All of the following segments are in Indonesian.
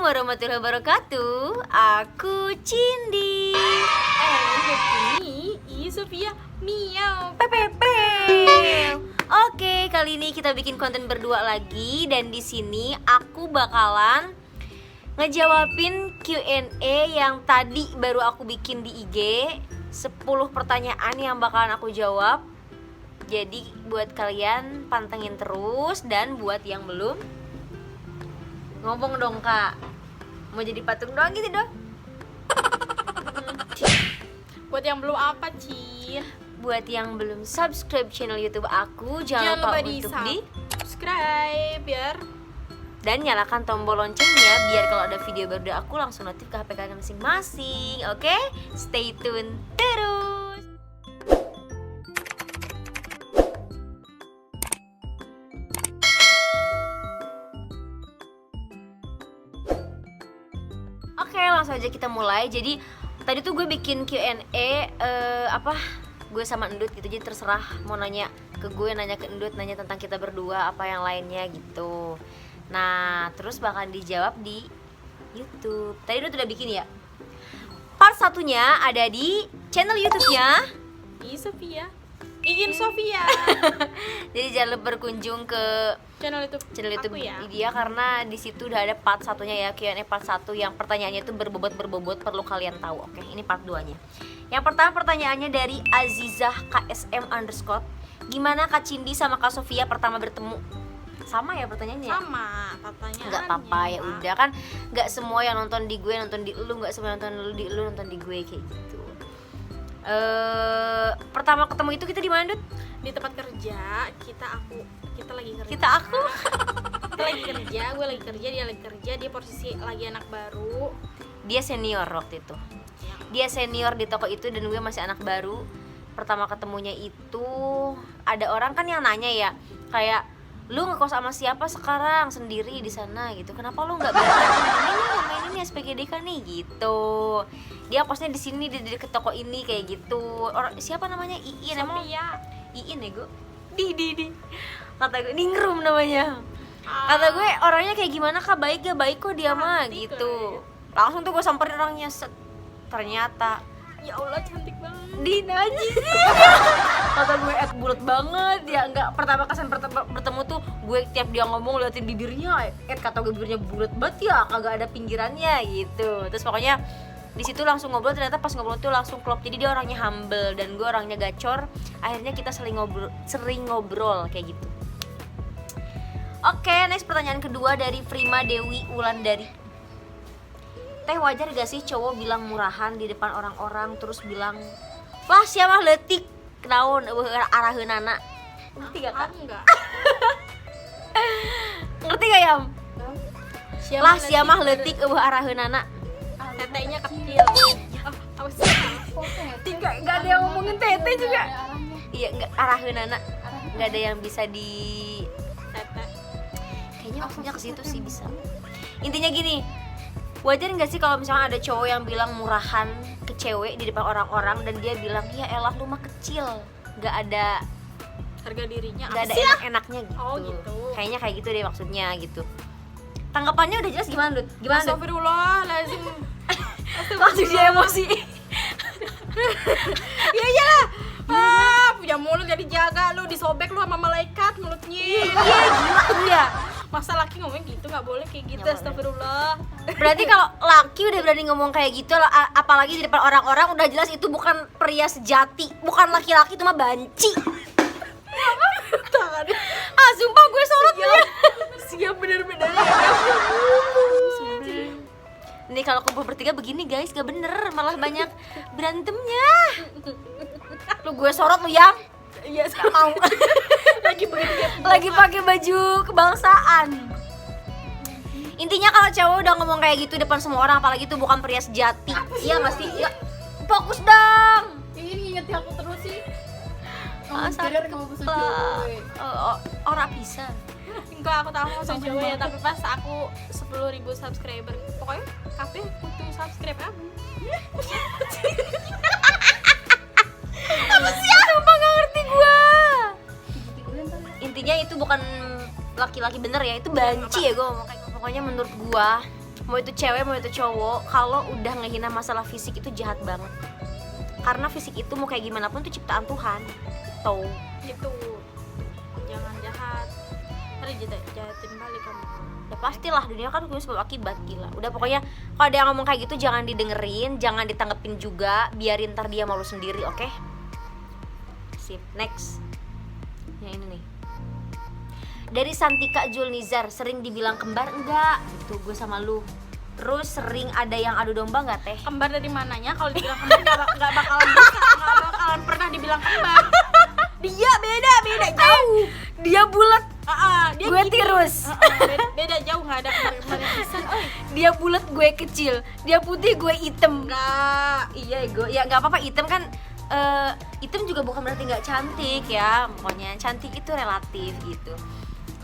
warahmatullahi wabarakatuh. Aku Cindy. Ini Sofia Miau. Pepepe. Oke, kali ini kita bikin konten berdua lagi dan di sini aku bakalan ngejawabin Q&A yang tadi baru aku bikin di IG. 10 pertanyaan yang bakalan aku jawab. Jadi buat kalian pantengin terus, dan buat yang belum, ngomong dong kak, mau jadi patung doang gitu dong. Buat yang belum apa, Cin? Buat yang belum subscribe channel YouTube aku, jangan lupa untuk di subscribe biar dan nyalakan tombol loncengnya biar kalau ada video baru dari aku langsung notif ke HP kalian masing-masing. Oke? Stay tune terus. Oke, langsung aja kita mulai. Jadi tadi tuh gue bikin Q&A gue sama Endut gitu. Jadi terserah mau nanya ke gue, nanya ke Endut, nanya tentang kita berdua, apa yang lainnya gitu. Nah, terus bakal dijawab di YouTube. Tadi Endut udah bikin ya. Part satunya ada di channel YouTube-nya Sofia. Iin Sofia. Jadi jangan lupa berkunjung ke channel YouTube aku ya. dia, karena di situ udah ada part satunya ya, Q&A part 1 yang pertanyaannya itu berbobot perlu kalian tahu. Oke, ini part 2-nya. Yang pertama pertanyaannya dari Azizah KSM_. Gimana Kak Cindy sama Kak Sofia pertama bertemu? Sama ya pertanyaannya? Sama pertanyaannya. Nggak apa-apa ya, udah kan nggak semua yang nonton di gue nonton di lu, nggak semua yang nonton di lu nonton di gue kayak gitu. Pertama ketemu itu kita di mana, Dut? Di tempat kerja. Kita lagi kerja. Kita lagi kerja, gue lagi kerja, dia lagi kerja, dia posisi lagi anak baru. Dia senior waktu itu. Dia senior di toko itu dan gue masih anak baru. Pertama ketemunya itu ada orang kan yang nanya ya, kayak lu ngekos sama siapa sekarang sendiri di sana gitu. Kenapa lu nggak main ini SPGDK nih gitu. Dia kosnya di sini di deket toko ini kayak gitu. Orang siapa namanya? Iin. Emang Iin ya gue? Di kata gue Ningrum namanya. Kata gue orangnya kayak gimana kak, baik gak? Baik kok dia mah gitu. Langsung tuh gue samperin orangnya, ternyata ya Allah cantik banget. Dina aja. Kata gue bulat banget ya. Enggak, pertama kesan bertemu tuh gue tiap dia ngomong liatin bibirnya. Kata gue bibirnya bulat banget ya, kagak ada pinggirannya gitu. Terus pokoknya di situ langsung ngobrol, ternyata pas ngobrol tuh langsung klop. Jadi dia orangnya humble dan gue orangnya gacor. Akhirnya kita sering ngobrol kayak gitu. Oke, next pertanyaan kedua dari Prima Dewi Wulandari. Teh, wajar gak sih cowok bilang murahan di depan orang-orang terus bilang, "Lah sia mah leutik naon araheunana." Ngerti gak kak? Enggak. Ngerti gak Yam? Lah sia mah leutik araheunana. Tetenya kecil. Apa sih? Enggak ada yang ngomongin tete juga. Iya, enggak araheunana. Enggak ada yang bisa di Tete. kayaknya maksudnya ke situ sih bisa. Intinya gini, wajar nggak sih kalau misalnya ada cowok yang bilang murahan ke cewek di depan orang-orang dan dia bilang, ya elah lu mah kecil, nggak ada Harga dirinya. nggak ada enak-enaknya gitu. Oh, gitu. Kayaknya kayak gitu deh maksudnya gitu. Tanggapannya udah jelas gimana, Dut? Gimana, Dut? Astagfirullahaladzim. Langsung dia emosi. Iya ya. Punya mulut jadi jaga lu, disobek lu sama malaikat mulutnya. Iya, gila tuh ya. Masa laki ngomong gitu, nggak boleh kayak gitu. Nggak Astagfirullah. Berarti kalau laki udah berani ngomong kayak gitu, apalagi di depan orang-orang, udah jelas itu bukan pria sejati, bukan laki-laki, itu mah banci. Sumpah gue sorot ya. Siap bener-bener. Nih kalau kumpul bertiga begini guys, gak bener, malah banyak berantemnya. Lu gue sorot lu yang Iya, mau lagi begitu ya. lagi pakai baju kebangsaan. Intinya kalau cowok udah ngomong kayak gitu depan semua orang, apalagi itu bukan pria sejati. Iya nggak sih? Ya, fokus dong. Ini ngingetin aku terus sih. Kamu Asal sadar kamu bisa cowok. Orang bisa. Enggak, aku tahu mau Jawa ya, tapi pas aku 10.000 subscriber, pokoknya kafe butuh subscribe aku. Apa sih? Sumpah gak ngerti gua. Intinya itu bukan laki-laki bener ya, itu banci ya gua ngomong kayak gitu. Pokoknya menurut gua mau itu cewek mau itu cowok, kalau udah ngehina masalah fisik itu jahat banget. Karena fisik itu mau kayak gimana pun itu ciptaan Tuhan. Tuh. Gitu. Jangan jahat. Ntar jahatin balik kamu. Ya pastilah, dunia kan punya sebab akibat, gila. Udah pokoknya kalau ada yang ngomong kayak gitu jangan didengerin, jangan ditanggepin juga, biarin ntar dia malu sendiri, oke? Sip, next. Yang ini nih. Dari Santika Julnizar, sering dibilang kembar enggak? Gitu gue sama lu. Terus sering ada yang adu domba enggak, Teh? Kembar dari mananya? Kalau dibilang kembar nggak bakalan bisa, nggak bakalan pernah dibilang kembar. Dia beda jauh. Dia bulat, Dia gue gini. tirus. Beda jauh, nggak ada kembar-kembar pisan. Dia bulat, gue kecil. Dia putih, gue hitam. Enggak. Iya, gue ya nggak apa-apa, hitam kan hitam juga bukan berarti nggak cantik ya. Pokoknya cantik itu relatif gitu.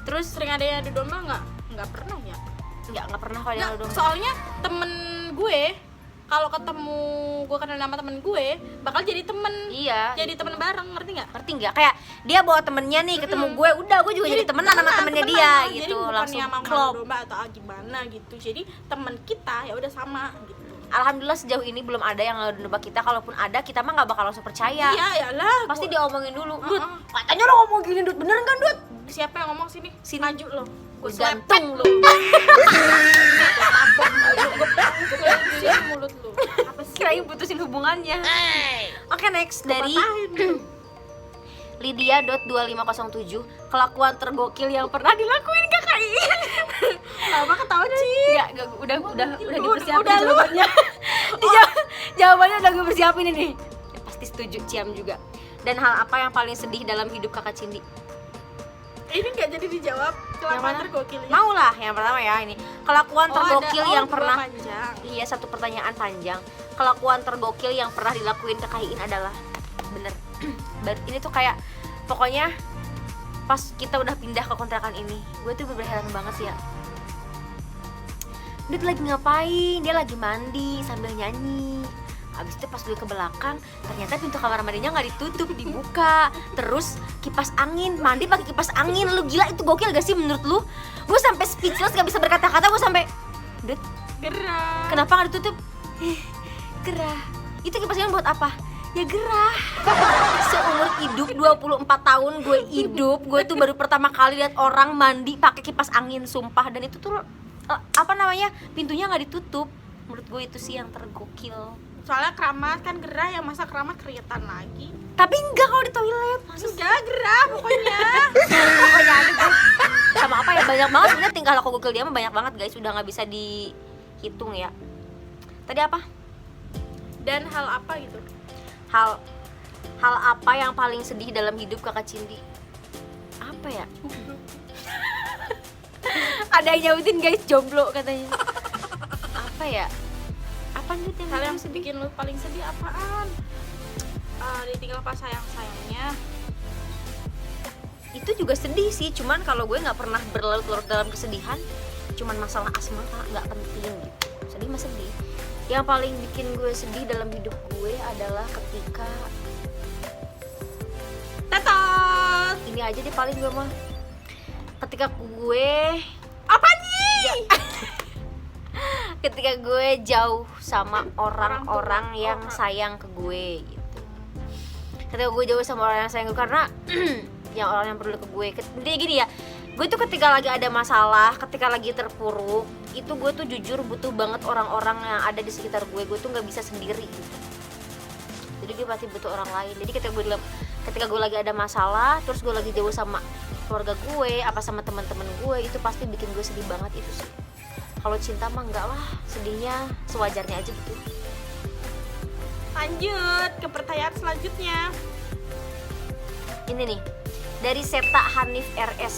Terus Sering ada yang adu domba nggak? Nggak pernah ya. nggak pernah kalau Nggak, yang domba. soalnya temen gue kalau ketemu gue kenal nama temen gue bakal jadi temen. Iya. Jadi temen bareng, ngerti nggak? Ngerti nggak? Kayak dia bawa temennya nih ketemu gue, udah gue juga jadi temenan sama temennya dia Jadi gitu, bukannya langsung mau klop. domba atau gimana gitu. Jadi temen kita ya udah sama gitu. Alhamdulillah sejauh ini belum ada yang ngadu domba kita. Kalaupun ada, kita mah nggak bakal langsung percaya. Iya, yalah. Pasti diomongin dulu. Dut, Uh-uh. katanya lo ngomong gini, Dut. Bener kan, Dut? Siapa yang ngomong sini? Sini. Maju lo. Gue selepet gantung lo. Sini mulut lu. Apa sih? Kirain putusin hubungannya. Oke, next dari Patahin. Lydia.2507, kelakuan tergokil yang pernah dilakuin KKI. Apa ketawa sih? Enggak, udah dipersiapin udah lu. jawabannya. Jawabannya udah gue persiapin ini. Ya, pasti setuju Ciam juga. Dan hal apa yang paling sedih dalam hidup Kakak Cindy? Ini nggak jadi dijawab. Yang mana? Tergokil ya? Mau lah, yang pertama ya ini. Kelakuan tergokil yang dua pernah panjang. Iya, satu pertanyaan panjang. Kelakuan tergokil yang pernah dilakuin KKIin adalah bener. Ini tuh kayak pokoknya pas kita udah pindah ke kontrakan ini, gue tuh bener-bener heran banget sih ya. Dia lagi ngapain? Dia lagi mandi sambil nyanyi. Habis itu pas gue ke belakang, ternyata pintu kamar mandinya nggak ditutup, dibuka. Terus kipas angin, mandi pakai kipas angin. Lu gila, itu gokil gak sih menurut lu? Gue sampai speechless, gak bisa berkata-kata. Gue sampai, Dut, Gerah. kenapa nggak ditutup? Gerah. Itu kipas angin buat apa? Ya gerah. Seumur hidup 24 tahun gue hidup, gue tuh baru pertama kali lihat orang mandi pakai kipas angin, sumpah. Dan itu tuh apa namanya, pintunya nggak ditutup. Menurut gue itu sih yang tergokil. Soalnya keramat kan gerah, yang masa keramat keringetan lagi. Tapi enggak kalau di toilet. Enggak gerah pokoknya. Pokoknya ada gue. Sama apa ya, banyak banget sebenarnya tingkah laku gokil dia mah, banyak banget guys, udah nggak bisa dihitung ya. Tadi apa? Dan hal apa gitu? Hal apa yang paling sedih dalam hidup Kakak Cindy? Apa ya? Ada yang nyautin guys, jomblo katanya. Apa ya? Apa nih yang Hal yang paling sedih? bikin lu paling sedih apaan? Ditinggal pas sayang-sayangnya. Itu juga sedih sih, cuman kalau gue nggak pernah berlarut-larut dalam kesedihan, cuman masalah asmara, nggak penting gitu. Sedih mah sedih. Yang paling bikin gue sedih dalam hidup gue adalah ketika Tetot. ini aja deh paling gue mah, ketika gue Apa nih? ketika gue jauh sama orang-orang tua. yang sayang ke gue gitu. Ketika gue jauh sama orang yang sayang ke gue, karena yang orang yang peduli ke gue. Intinya gini ya, gue tuh ketika lagi ada masalah, ketika lagi terpuruk, itu gue tuh jujur butuh banget orang-orang yang ada di sekitar gue. Gue tuh nggak bisa sendiri gitu. Jadi gue pasti butuh orang lain. Jadi ketika gue lagi ada masalah, terus gue lagi jauh sama keluarga gue, apa sama teman-teman gue, itu pasti bikin gue sedih banget itu sih. Kalau cinta mah enggak lah, sedihnya sewajarnya aja gitu. Lanjut ke pertanyaan selanjutnya. Ini nih, dari Seta Hanif RS.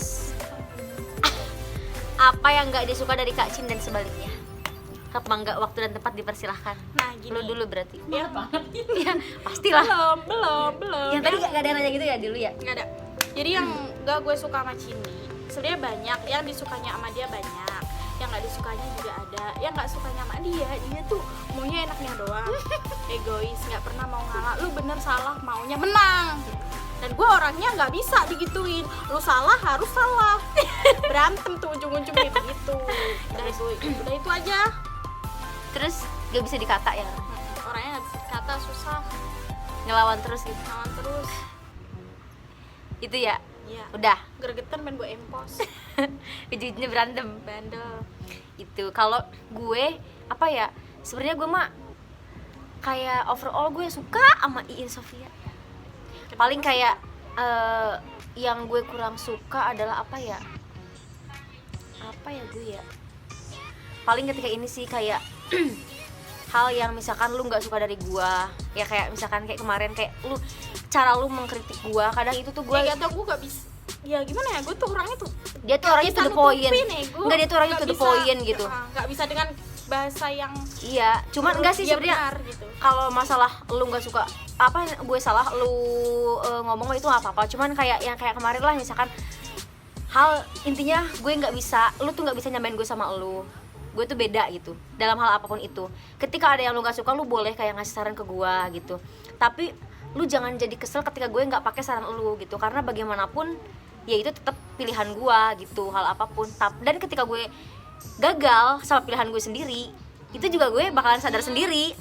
Apa yang nggak disuka dari Kak Cin dan sebaliknya? Apa enggak, waktu dan tempat dipersilahkan. Nah gini. Lu dulu berarti. Ya, Iya, pastilah. belum. Yang tadi nggak ada yang nanya gitu ya dulu ya? Nggak ada. Jadi yang nggak gue suka sama Cindy sebenarnya banyak, yang disukanya sama dia banyak, yang nggak disukanya juga ada. Yang nggak sukanya sama dia tuh maunya enaknya doang, egois, nggak pernah mau ngalah. Lu bener salah, maunya menang. dan gue orangnya nggak bisa digituin, lu salah harus salah. Berantem tuh ujung-ujungnya gitu. Udah itu aja. Terus gak bisa dikata ya, Orangnya nggak bisa kata, susah, ngelawan terus gitu. lawan terus. Itu ya, Iya, udah. gregetan main gue empos. Ujung-ujungnya berantem. Bandel. Itu kalau gue apa ya, sebenarnya gue mah kayak overall gue suka sama Iin Sofia. Paling kayak yang gue kurang suka adalah apa ya gue ya, paling ketika ini sih kayak hal yang misalkan lu nggak suka dari gue ya, kayak misalkan kayak kemarin kayak lu cara lu mengkritik gue, kadang itu tuh gue Gak tau, gue gak bisa. Ya gimana ya, gue tuh orangnya tuh dia tuh orangnya to the point, enggak dia tuh orangnya to the point gitu. Gak bisa dengan bahasa yang Iya, cuman enggak sih dia sebenarnya. benar gitu. Kalau masalah lu nggak suka apa gue salah lu ngomong itu nggak apa-apa, cuman kayak yang kayak kemarin lah misalkan hal intinya gue nggak bisa, lu tuh nggak bisa nyamain gue sama lu, gue tuh beda gitu dalam hal apapun itu. Ketika ada yang lu nggak suka, lu boleh kayak ngasih saran ke gue gitu, tapi lu jangan jadi kesel ketika gue nggak pakai saran lu gitu, karena bagaimanapun ya itu tetap pilihan gue gitu, hal apapun. Dan ketika gue gagal sama pilihan gue sendiri, itu juga gue bakalan sadar sendiri,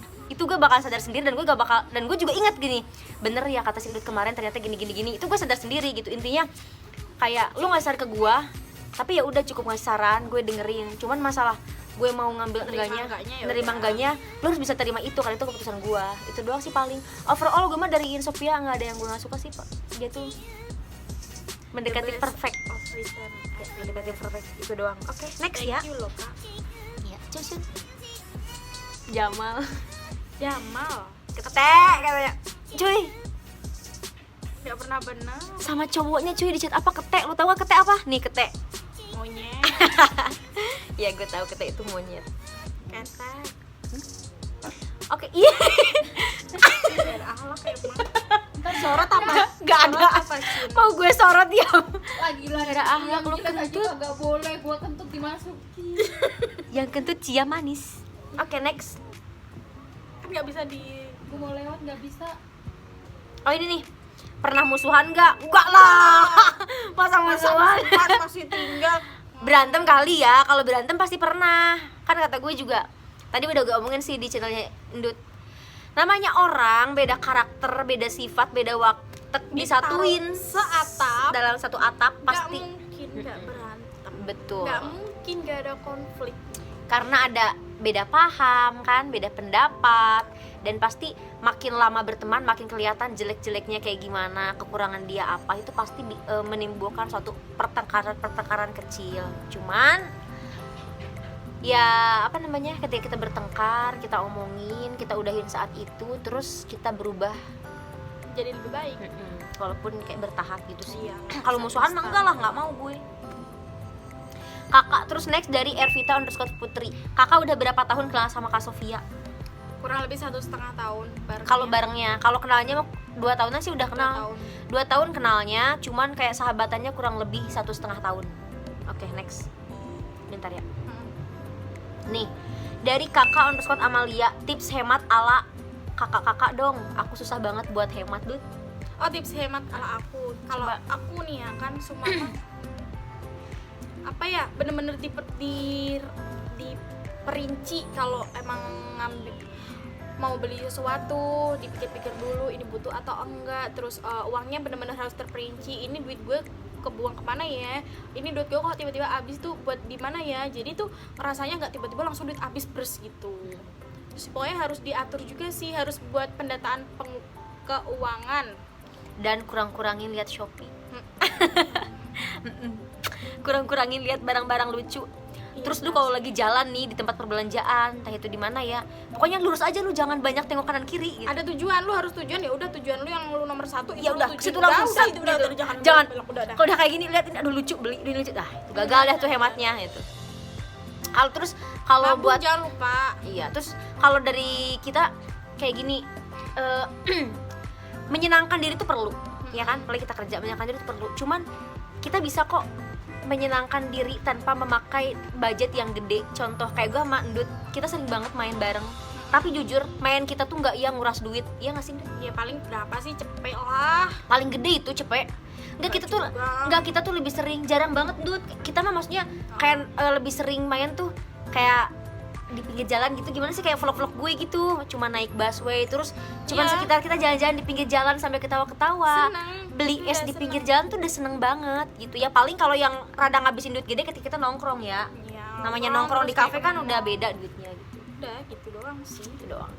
dan gue gak bakal, dan gue juga ingat gini, bener ya kata si Udut kemarin ternyata gini, itu gue sadar sendiri gitu. Intinya kayak lu ngasih saran ke gue, tapi ya udah cukup ngasih saran, gue dengerin. Cuman masalah gue mau ngambil nerima enggaknya, lu harus bisa terima itu, karena itu keputusan gue. Itu doang sih paling. Overall gue mah dari Iin Sofia nggak ada yang gue nggak suka sih, Pak. Dia tuh mendekati perfect. Mendekati perfect itu doang. Oke, next ya. Thank you loh, Kak. Iya, cusun. Jamal ketek katanya. Cuy, Gak pernah benar. sama cowoknya cuy di chat apa ketek, lu tahu gak ketek apa? Nih ketek. Monyet. Ya gue tahu ketek itu monyet. Ketek. Oke, iya. Biar akhlak emang. Ntar sorot apa? Gak ada. Sorot apa sih? Mau gue sorot ya. Wah gila, Ada akhlak, lu kentut. Gak boleh, gua kentut dimasukin. Yang kentut cia manis. Oke, next. Kan gak bisa di. Gua mau lewat gak bisa. Oh ini nih. Pernah musuhan gak? Enggak lah. Masa musuhan? Masih tinggal. Berantem kali ya. Kalau berantem pasti pernah. Kan kata gue juga. Tadi udah gue omongin sih di channelnya Endut. Namanya orang, beda karakter, beda sifat, beda waktu disatuin seatap dalam satu atap pasti. Gak mungkin gak berantem. Betul. Gak mungkin gak ada konflik. Karena ada beda paham kan, beda pendapat, dan pasti makin lama berteman makin kelihatan jelek-jeleknya kayak gimana, kekurangan dia apa, itu pasti menimbulkan suatu pertengkaran kecil. Cuman ya apa namanya, ketika kita bertengkar, kita omongin, kita udahin saat itu, terus kita berubah Jadi lebih baik. walaupun kayak bertahap gitu sih. Iya. Kalau musuhan mah enggak lah, nggak mau gue. Kakak, terus next dari Ervita_Putri. Kakak udah berapa tahun kenal sama Kak Sofia? Kurang lebih 1,5 tahun barengnya. Kalau barengnya, kalau kenalnya mah 2 tahunan sih udah 2 kenal. tahun. 2 tahun kenalnya, cuman kayak sahabatannya kurang lebih 1,5 tahun. Oke, next. Bentar ya. Nih, dari Kakak_Amalia, tips hemat ala kakak-kakak dong. Aku susah banget buat hemat, Dut. Oh, tips hemat ala aku. Kalau Coba. aku nih ya kan Sumama apa ya, bener-bener diperinci kalau emang ngambil mau beli sesuatu, dipikir-pikir dulu ini butuh atau enggak. Terus uangnya bener-bener harus terperinci. Ini duit gue kebuang kemana ya, ini duit gue kok tiba-tiba habis tuh buat di mana ya. Jadi tuh rasanya nggak tiba-tiba langsung duit habis bers gitu. Terus pokoknya harus diatur juga sih, harus buat pendataan keuangan. Dan kurang-kurangin lihat Shopee. Kurang-kurangin lihat barang-barang lucu. Terus lu kalau lagi jalan nih di tempat perbelanjaan, entah itu di mana ya, pokoknya lurus aja, lu jangan banyak tengok kanan kiri gitu. Ada tujuan, lu harus tujuan, ya udah tujuan lu yang lu nomor 1 Ya udah, ke situ langsung sat, gitu. Jangan belok, udah. kalau udah kayak gini lihat ini, aduh lucu, beli ini lucu, itu gagal dah tuh hematnya itu. Kalau buat jangan lupa. iya, terus kalau dari kita kayak gini, menyenangkan diri itu perlu, ya kan? Apalagi kita kerja, menyenangkan diri itu perlu. Cuman kita bisa kok menyenangkan diri tanpa memakai budget yang gede. Contoh kayak gue sama Endut, kita sering banget main bareng. Tapi jujur, main kita tuh nggak yang nguras duit, iya nggak sih? Ndut? Ya paling berapa sih, cepet lah. paling gede itu cepet. Enggak, kita tuh lebih sering, jarang banget Dut. Kita mah maksudnya kayak lebih sering main tuh kayak di pinggir jalan gitu. Gimana sih, kayak vlog-vlog gue gitu, cuma naik busway terus cuman sekitar kita jalan-jalan di pinggir jalan sambil ketawa-ketawa. Beli es di pinggir jalan tuh udah seneng banget gitu ya. Paling kalau yang rada ngabisin duit gede ketika kita nongkrong ya. Namanya nongkrong di kafe kan udah beda duitnya gitu. Udah gitu doang sih. Itu doang.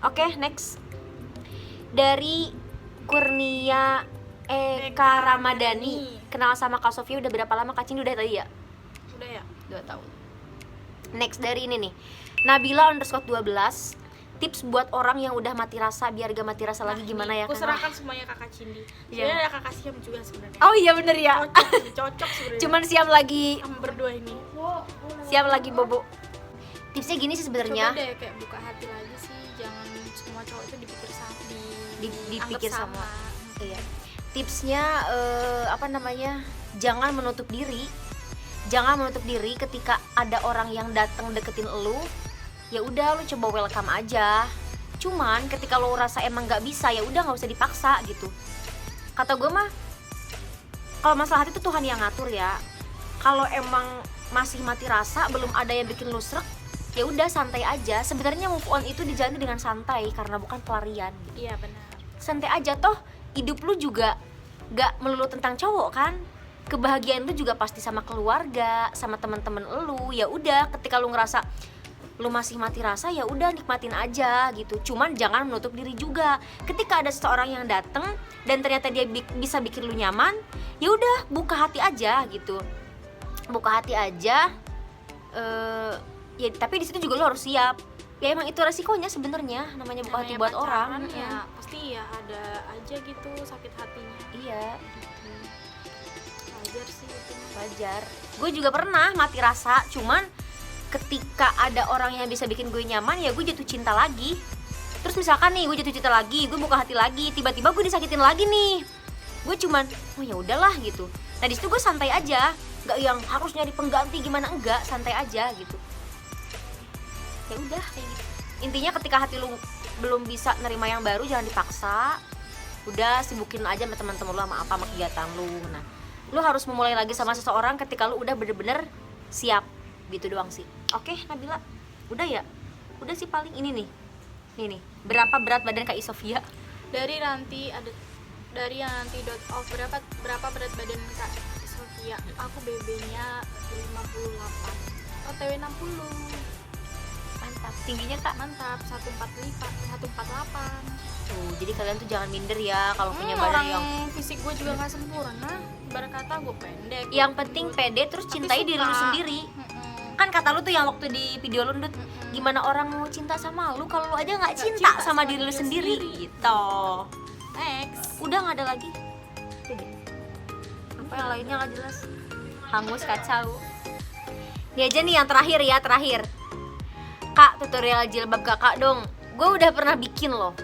Oke, next. Dari Kurnia Eka Ramadhani. Kenal sama Kak Sofia udah berapa lama? Kak Cindy udah tadi ya? Udah ya. 2 tahun. Next dari ini nih, Nabila_12. Tips buat orang yang udah mati rasa biar gak mati rasa lagi gimana ya? Aku Kan? serahkan semuanya Kakak Cindy. Sebenarnya ada Kakak Siam juga sebenarnya. Oh iya bener ya. Cocok sebenarnya. Cuman siap lagi, Kamu berdua ini. siap lagi bobo. Tipsnya gini sih Coba sebenarnya. deh kayak buka hati lagi sih, jangan semua cowok itu dipikir sama Dipikir anggap sama. Iya. Tipsnya jangan menutup diri. Jangan menutup diri ketika ada orang yang datang deketin elu. Ya udah, lu coba welcome aja. Cuman ketika lu rasa emang nggak bisa, ya udah nggak usah dipaksa gitu. Kata gue mah, kalau masalah hati itu Tuhan yang ngatur ya. Kalau emang masih mati rasa, belum ada yang bikin lu srek, ya udah santai aja. Sebenarnya move on itu dijalani dengan santai karena bukan pelarian. Iya benar. Santai aja, toh hidup lu juga gak melulu tentang cowok kan. Kebahagiaan lu juga pasti sama keluarga, sama teman-teman lu. Ya udah, ketika lu ngerasa lu masih mati rasa, ya udah nikmatin aja gitu. Cuman jangan menutup diri juga. Ketika ada seseorang yang dateng dan ternyata dia bisa bikin lu nyaman, ya udah buka hati aja gitu. Buka hati aja. Ya tapi di situ juga lu harus siap. Ya emang itu resikonya sebenarnya, namanya buka hati buat orang. Ya pasti ya ada aja gitu sakit hatinya. Iya. Wajar sih itu. Wajar. Gue juga pernah mati rasa, cuman ketika ada orang yang bisa bikin gue nyaman, ya gue jatuh cinta lagi. Terus misalkan nih gue jatuh cinta lagi, gue buka hati lagi, tiba-tiba gue disakitin lagi nih, gue cuman oh ya udahlah gitu. Nah di situ gue santai aja, nggak yang harus nyari pengganti gimana, enggak, santai aja gitu. Ya udah kayak gitu. Intinya ketika hati lu belum bisa nerima yang baru, jangan dipaksa. Udah sibukin aja sama teman-teman lu, sama kegiatan lu. Nah, lu harus memulai lagi sama seseorang ketika lu udah bener-bener siap. Gitu doang sih. Oke, Nabila. Udah ya? Udah sih paling ini nih. Nih. Berapa berat badan Kak Sofia? Dari nanti berapa berat badan Kak Sofia? Aku BB-nya 58. OTW 60. Mantap. Tingginya Kak? Mantap, 148. Tuh, jadi kalian tuh jangan minder ya kalau punya badan Orang yang fisik gue juga gak sempurna. Ibarat kata gue pendek. yang penting pede, terus cintai diri lu sendiri. Kan kata lu tuh yang waktu di video lu, gimana orang mau cinta sama lu kalau lu aja nggak cinta sama diri lu sendiri gitu. Next. Udah nggak ada lagi. Apa yang lainnya nggak jelas, hangus kacau. Ini aja nih yang terakhir. Kak, tutorial jilbab kakak dong. Gue udah pernah bikin loh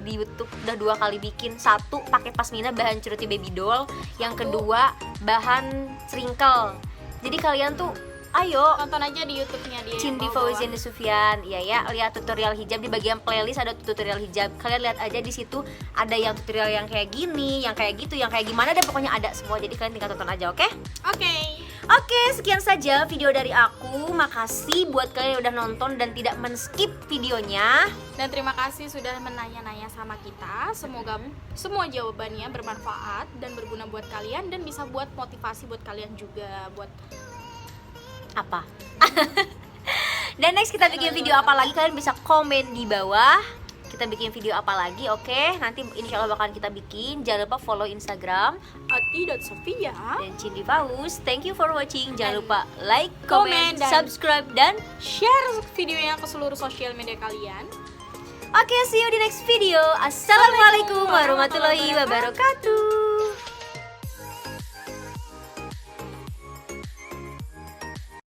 di YouTube, udah 2 kali bikin. 1 pakai pasmina bahan curuti baby doll, yang kedua bahan sprinkle. Jadi kalian tuh ayo Tonton aja di YouTube-nya dia. Cindy Fauzia Sufian, ya lihat tutorial hijab. Di bagian playlist ada tutorial hijab. Kalian lihat aja, di situ ada yang tutorial yang kayak gini, yang kayak gitu, yang kayak gimana deh, pokoknya ada semua. Jadi kalian tinggal tonton aja, oke? Oke, sekian saja video dari aku. Makasih buat kalian yang udah nonton dan tidak men-skip videonya. Dan terima kasih sudah menanya-nanya sama kita. Semoga semua jawabannya bermanfaat dan berguna buat kalian, dan bisa buat motivasi buat kalian juga, buat apa. Dan next kita bikin video apa lagi, kalian bisa komen di bawah. Kita bikin video apa lagi, oke? Nanti insya Allah bakalan kita bikin. Jangan lupa follow Instagram @i.sofia dan Cindy Faus. Thank you for watching. Jangan lupa like, Comment, comment, dan subscribe, dan share videonya ke seluruh sosial media kalian. oke, see you di next video. Assalamualaikum warahmatullahi wabarakatuh.